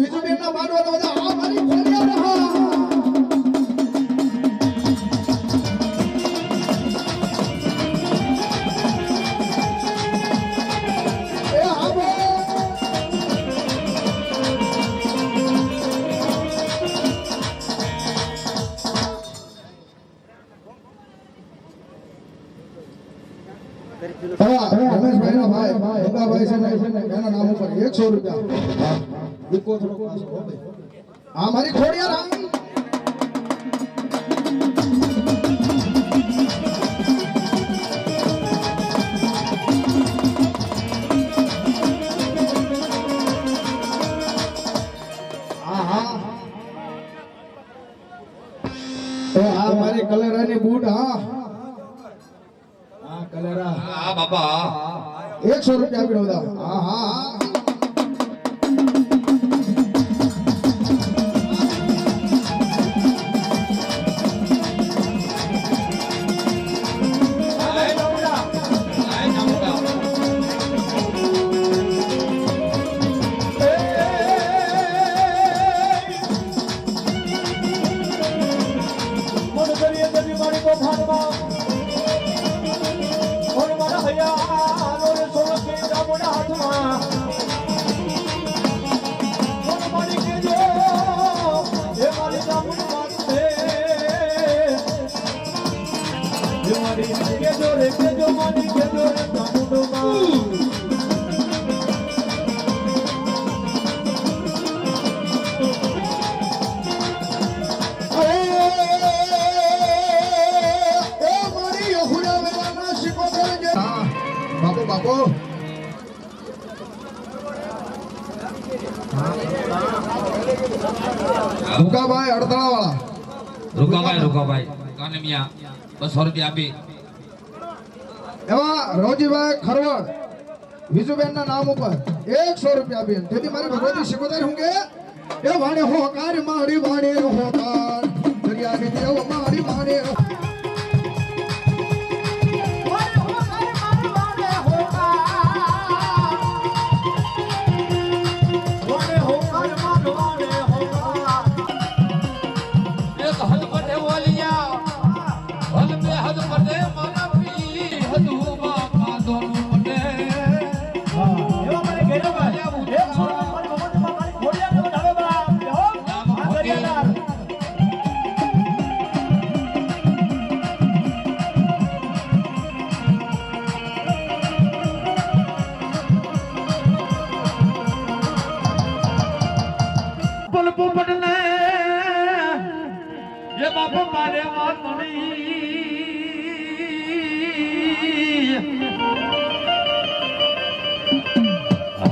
વિજુબેનના માંડવાના બધા આ મારી ખોડિયા રહા રમેશભાઈના ભાઈ ભોગાભાઈ છે ને એના નામ ઉપર 100 રૂપિયા દીકો થોડો પાછો હો ભાઈ આ મારી ખોડિયા રામ આ મારી કલરાની બૂટ કલરા હા બાપા 100 રૂપિયા આપી દો હા હા રૂકાભાઈ અડતાળા વાળા રૂકાભાઈ કાનમિયા 200 રૂપિયા આપી એવા રોજીભાઈ ખરવડ વિજુબેનના નામ ઉપર 100 રૂપિયા આપી તેથી મારી ભગવતી શિકોતર હું કે એ વાણે હોકાર મારી વાણે હોકાર દરિયાની દેવ મારી વાણે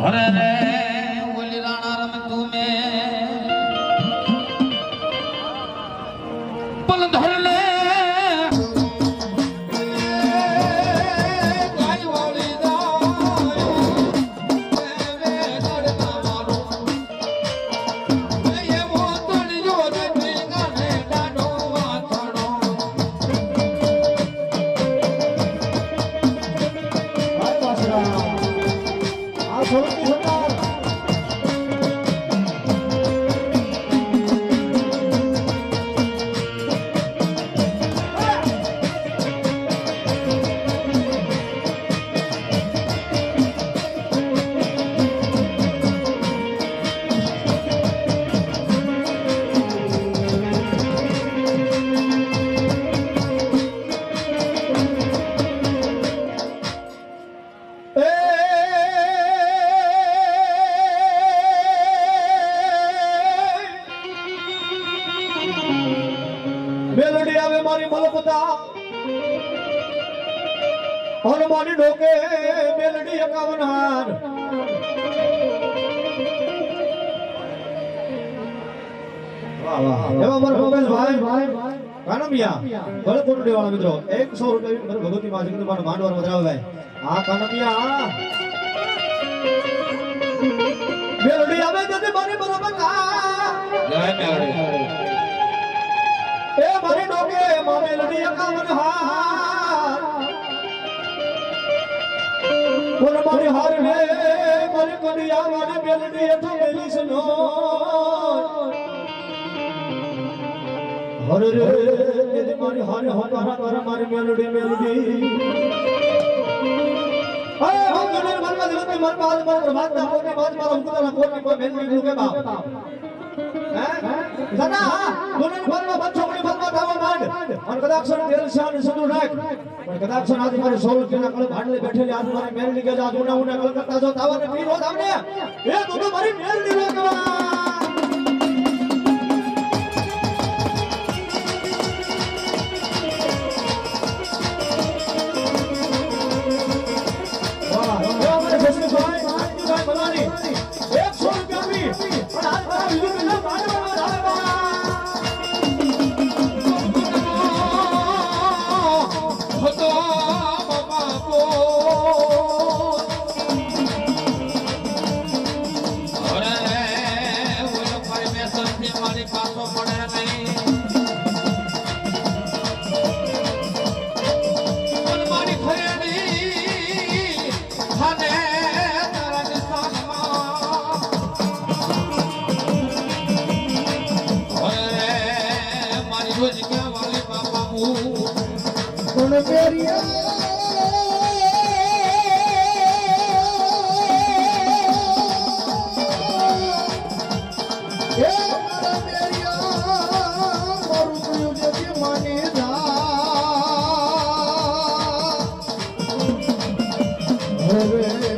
हरे रे बोली राणा रम तुम्हें पल धर ले મેલડી આવે મારી મલપતા હનુમાની ડોકે મેલડી 51 હાર વાહ વાહ એવા મારા ભોગેશભાઈ કાનમિયા બળકોટડી વાળા મિત્રો 100 રૂપિયા મારી ભગવતી માં જગત માં માંડવાનો વધાવે ભાઈ આ કાનમિયા મેલડી આવે તો મારી મલપતા જય મેલડી એ મારી ડોકે મામે લડી 51 હાર બોલ મારી હાર રે મારી કડિયા વાળી મેલડી હેઠો મેલી છે નો હરે રે તેરી મારી હારે હોકારા તારા મારી મેલડી અરે ભગવાન મનમાં દિલથી મન બાદ મન પ્રભાતના કોની બાદ મારા મુકુતાના કોની કોઈ મેલડી નું કે બાપ હે દાદા દોને મનમાં બચ્ચો મણી મનમાં ધાવા માંડ અને કદાક્ષણ તેલ શાન સદુ રાખ પણ કદાક્ષણ આજ મારે 16 રૂપિયાના કળ ભાડલે બેઠેલી આજ મારી મેલડી કે જા ઉના ઉના કલ કરતા જો તાવાને પીરો ધામને એ તો મારી મેલડી રોકવા હવે